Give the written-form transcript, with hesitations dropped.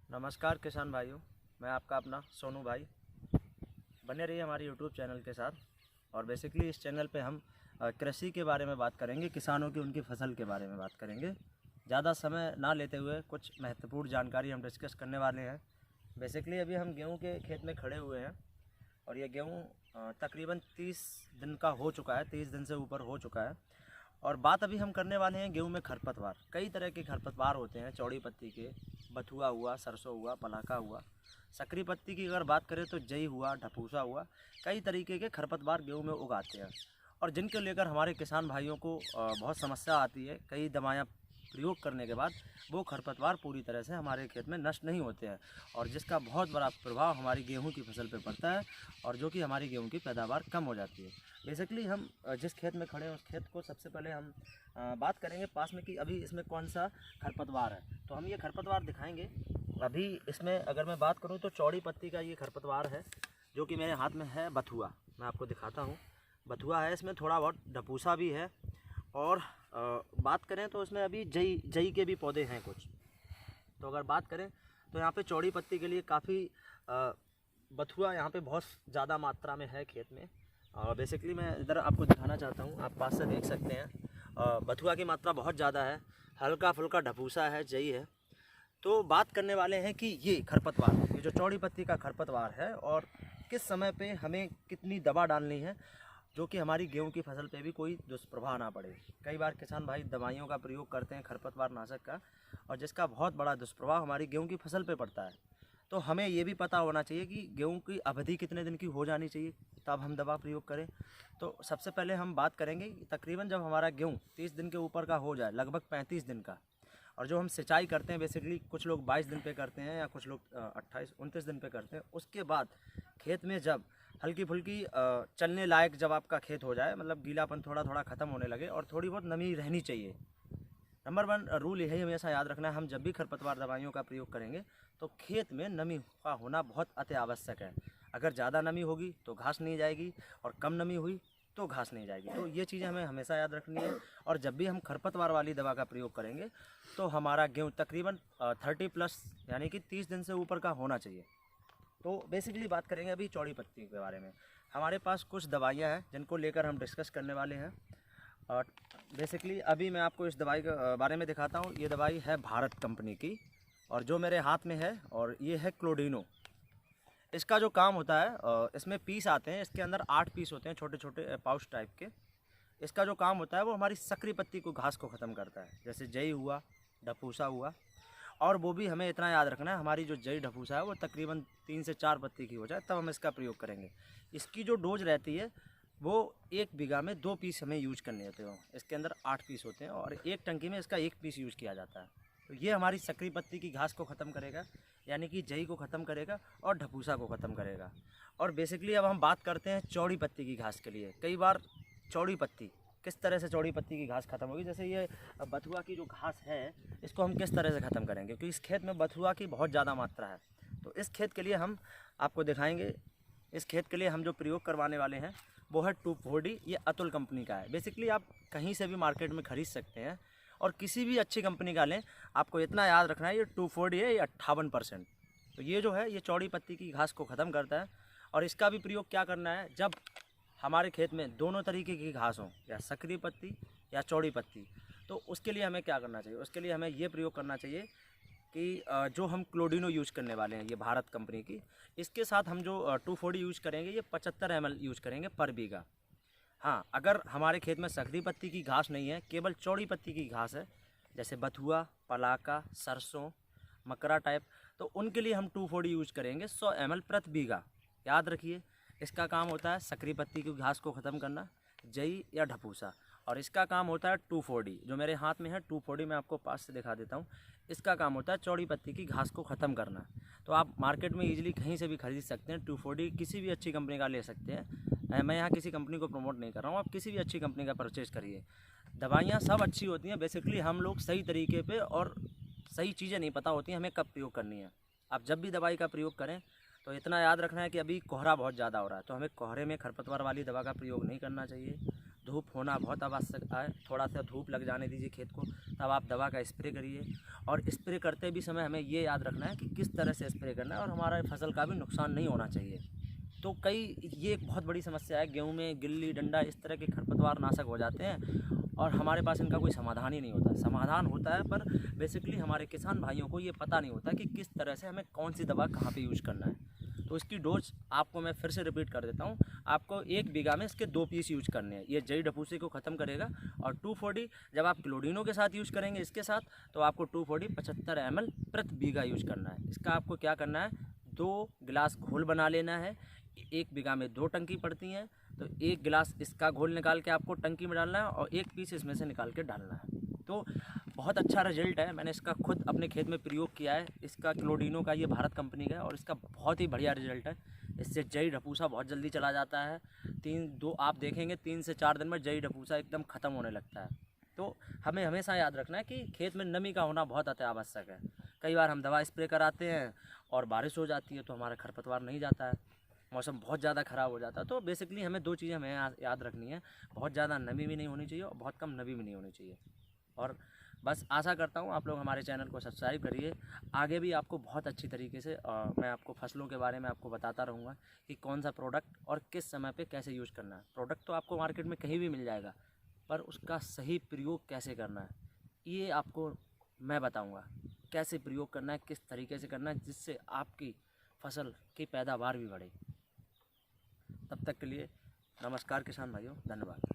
नमस्कार किसान भाइयों, मैं आपका अपना सोनू भाई। बने रहिए हमारे यूट्यूब चैनल के साथ। और बेसिकली इस चैनल पे हम कृषि के बारे में बात करेंगे, किसानों की उनकी फसल के बारे में बात करेंगे। ज़्यादा समय ना लेते हुए कुछ महत्वपूर्ण जानकारी हम डिस्कस करने वाले हैं। बेसिकली अभी हम गेहूं के खेत में खड़े हुए हैं और ये गेहूं तकरीबन 30 दिन का हो चुका है, 30 दिन से ऊपर हो चुका है। और बात अभी हम करने वाले हैं गेहूं में खरपतवार। कई तरह के खरपतवार होते हैं, चौड़ी पत्ती के, बथुआ हुआ, सरसों हुआ, पलाका हुआ। सकरी पत्ती की अगर बात करें तो जई हुआ, ढपूसा हुआ। कई तरीके के खरपतवार गेहूं में उगाते हैं और जिनके लेकर हमारे किसान भाइयों को बहुत समस्या आती है। कई दवाएं प्रयोग करने के बाद वो खरपतवार पूरी तरह से हमारे खेत में नष्ट नहीं होते हैं और जिसका बहुत बड़ा प्रभाव हमारी गेहूं की फसल पर पड़ता है और जो कि हमारी गेहूं की पैदावार कम हो जाती है। बेसिकली हम जिस खेत में खड़े हैं उस खेत को सबसे पहले हम बात करेंगे पास में कि अभी इसमें कौन सा खरपतवार है। तो हम ये खरपतवार दिखाएंगे। अभी इसमें अगर मैं बात करूं तो चौड़ी पत्ती का ये खरपतवार है जो कि मेरे हाथ में है बथुआ। मैं आपको दिखाता हूँ, बथुआ है, इसमें थोड़ा बहुत ढपूसा भी है। और बात करें तो इसमें अभी जई के भी पौधे हैं कुछ। तो अगर बात करें तो यहाँ पे चौड़ी पत्ती के लिए काफ़ी बथुआ यहाँ पे बहुत ज़्यादा मात्रा में है खेत में। बेसिकली मैं इधर आपको दिखाना चाहता हूँ, आप पास से देख सकते हैं। बथुआ की मात्रा बहुत ज़्यादा है, हल्का फुल्का ढपूसा है, जई है। तो बात करने वाले हैं कि ये खरपतवार, ये जो चौड़ी पत्ती का खरपतवार है और किस समय पे हमें कितनी दवा डालनी है जो कि हमारी गेहूं की फसल पे भी कोई दुष्प्रभाव ना पड़े। कई बार किसान भाई दवाइयों का प्रयोग करते हैं खरपतवार नाशक का और जिसका बहुत बड़ा दुष्प्रभाव हमारी गेहूं की फसल पे पड़ता है। तो हमें ये भी पता होना चाहिए कि गेहूं की अवधि कितने दिन की हो जानी चाहिए तब हम दवा प्रयोग करें। तो सबसे पहले हम बात करेंगे तकरीबन जब हमारा गेहूँ 30 दिन के ऊपर का हो जाए, लगभग 35 दिन का, और जो हम सिंचाई करते हैं बेसिकली कुछ लोग 22 दिन पे करते हैं या कुछ लोग 28-29 दिन पे करते हैं। उसके बाद खेत में जब हल्की फुल्की चलने लायक जब आपका खेत हो जाए, मतलब गीलापन थोड़ा थोड़ा ख़त्म होने लगे और थोड़ी बहुत नमी रहनी चाहिए। नंबर 1 रूल यही हमेशा याद रखना है, हम जब भी खरपतवार दवाइयों का प्रयोग करेंगे तो खेत में नमी का होना बहुत अति आवश्यक है। अगर ज़्यादा नमी होगी तो घास नहीं जाएगी और कम नमी हुई तो घास नहीं जाएगी। तो ये चीज़ें हमें हमेशा याद रखनी है। और जब भी हम खरपतवार वाली दवा का प्रयोग करेंगे तो हमारा गेहूँ तकरीबन 30+ यानी कि 30 दिन से ऊपर का होना चाहिए। तो बेसिकली बात करेंगे अभी चौड़ी पत्ती के बारे में। हमारे पास कुछ दवाइयाँ हैं जिनको लेकर हम डिस्कस करने वाले हैं। और बेसिकली अभी मैं आपको इस दवाई के बारे में दिखाता हूँ। ये दवाई है भारत कंपनी की और जो मेरे हाथ में है, और ये है क्लोडिनो। इसका जो काम होता है, इसमें पीस आते हैं, इसके अंदर 8 पीस होते हैं, छोटे छोटे पाउच टाइप के। इसका जो काम होता है वो हमारी सकरी पत्ती को, घास को ख़त्म करता है, जैसे जई हुआ, ढपूसा हुआ। और वो भी हमें इतना याद रखना है, हमारी जो जई ढपूसा है वो तकरीबन 3 से 4 पत्ती की हो जाए तब हम इसका प्रयोग करेंगे। इसकी जो डोज रहती है वो 1 बीघा में 2 पीस हमें यूज करने होते हैं। इसके अंदर 8 पीस होते हैं और 1 टंकी में इसका 1 पीस यूज किया जाता है। तो ये हमारी सकरी पत्ती की घास को ख़त्म करेगा, यानी कि जई को ख़त्म करेगा और ढपूसा को ख़त्म करेगा। और बेसिकली अब हम बात करते हैं चौड़ी पत्ती की घास के लिए। कई बार चौड़ी पत्ती, किस तरह से चौड़ी पत्ती की घास ख़त्म होगी, जैसे ये बथुआ की जो घास है इसको हम किस तरह से ख़त्म करेंगे, क्योंकि इस खेत में बथुआ की बहुत ज़्यादा मात्रा है। तो इस खेत के लिए हम आपको दिखाएंगे। इस खेत के लिए हम जो प्रयोग करवाने वाले हैं वो है 2,4-D। ये अतुल कंपनी का है। बेसिकली आप कहीं से भी मार्केट में ख़रीद सकते हैं और किसी भी अच्छी कंपनी का लें। आपको इतना याद रखना है, ये 2,4-D है, ये 58%। तो ये जो है ये चौड़ी पत्ती की घास को ख़त्म करता है। और इसका भी प्रयोग क्या करना है, जब हमारे खेत में दोनों तरीके की घास हो, या सकरी पत्ती या चौड़ी पत्ती, तो उसके लिए हमें क्या करना चाहिए, उसके लिए हमें ये प्रयोग करना चाहिए कि जो हम क्लोडिनो यूज़ करने वाले हैं, ये भारत कंपनी की, इसके साथ हम जो 2,4-D यूज़ करेंगे ये 75 ml यूज़ करेंगे पर बीघा। हाँ, अगर हमारे खेत में सकरी पत्ती की घास नहीं है, केवल चौड़ी पत्ती की घास है, जैसे बथुआ, पलाका, सरसों, मकरा टाइप, तो उनके लिए हम 2,4-D यूज़ करेंगे 100 ml प्रति बीघा। याद रखिए, इसका काम होता है सकरी पत्ती की घास को ख़त्म करना, जई या ढपूसा, और इसका काम होता है 2,4-D। जो मेरे हाथ में है 2,4-D, मैं आपको पास से दिखा देता हूँ। इसका काम होता है चौड़ी पत्ती की घास को ख़त्म करना। तो आप मार्केट में इजीली कहीं से भी खरीद सकते हैं। 2,4-D किसी भी अच्छी कंपनी का ले सकते हैं। मैं यहाँ किसी कंपनी को प्रमोट नहीं कर रहा हूँ, आप किसी भी अच्छी कंपनी का परचेज़ करिए। दवाइयाँ सब अच्छी होती हैं, बेसिकली हम लोग सही तरीके पे और सही चीज़ें नहीं पता होती हैं हमें कब प्रयोग करनी है। आप जब भी दवाई का प्रयोग करें तो इतना याद रखना है कि अभी कोहरा बहुत ज़्यादा हो रहा है, तो हमें कोहरे में खरपतवार वाली दवा का प्रयोग नहीं करना चाहिए। धूप होना बहुत आवश्यक है। थोड़ा सा धूप लग जाने दीजिए खेत को, तब आप दवा का स्प्रे करिए। और स्प्रे करते भी समय हमें ये याद रखना है कि किस तरह से स्प्रे करना है और हमारा फसल का भी नुकसान नहीं होना चाहिए। तो ये एक बहुत बड़ी समस्या है, गेहूं में गिल्ली डंडा इस तरह के खरपतवार नाशक हो जाते हैं और हमारे पास इनका कोई समाधान ही नहीं होता। समाधान होता है पर बेसिकली हमारे किसान भाइयों को ये पता नहीं होता कि किस तरह से हमें कौन सी दवा कहाँ पे यूज़ करना है। तो इसकी डोज आपको मैं फिर से रिपीट कर देता हूँ। आपको 1 बीघा में इसके 2 पीस यूज करने हैं। ये जई ढपूसे को ख़त्म करेगा। और 240 जब आप क्लोडिनो के साथ यूज़ करेंगे इसके साथ, तो आपको 240 75 ml प्रति बीघा यूज करना है। इसका आपको क्या करना है, 2 गिलास घोल बना लेना है। 1 बीघा में 2 टंकी पड़ती हैं, तो 1 गिलास इसका घोल निकाल के आपको टंकी में डालना है और 1 पीस इसमें से निकाल के डालना है। तो बहुत अच्छा रिजल्ट है, मैंने इसका खुद अपने खेत में प्रयोग किया है। इसका क्लोडिनो का, ये भारत कंपनी का है और इसका बहुत ही बढ़िया रिजल्ट है। इससे जई ढपूसा बहुत जल्दी चला जाता है। आप देखेंगे 3 से 4 दिन में जई ढपूसा एकदम ख़त्म होने लगता है। तो हमें हमेशा याद रखना है कि खेत में नमी का होना बहुत अति आवश्यक है। कई बार हम दवा स्प्रे कराते हैं और बारिश हो जाती है तो हमारा खरपतवार नहीं जाता है, मौसम बहुत ज़्यादा ख़राब हो जाता है। तो बेसिकली हमें 2 चीज़ें हमें याद रखनी है, बहुत ज़्यादा नमी भी नहीं होनी चाहिए और बहुत कम नमी भी नहीं होनी चाहिए। और बस आशा करता हूँ आप लोग हमारे चैनल को सब्सक्राइब करिए। आगे भी आपको बहुत अच्छी तरीके से मैं आपको फसलों के बारे में आपको बताता रहूँगा कि कौन सा प्रोडक्ट और किस समय पे कैसे यूज़ करना है। प्रोडक्ट तो आपको मार्केट में कहीं भी मिल जाएगा, पर उसका सही प्रयोग कैसे करना है ये आपको मैं बताऊँगा। कैसे प्रयोग करना है, किस तरीके से करना है, जिससे आपकी फसल की पैदावार भी बढ़े। तब तक के लिए नमस्कार किसान भाइयों, धन्यवाद।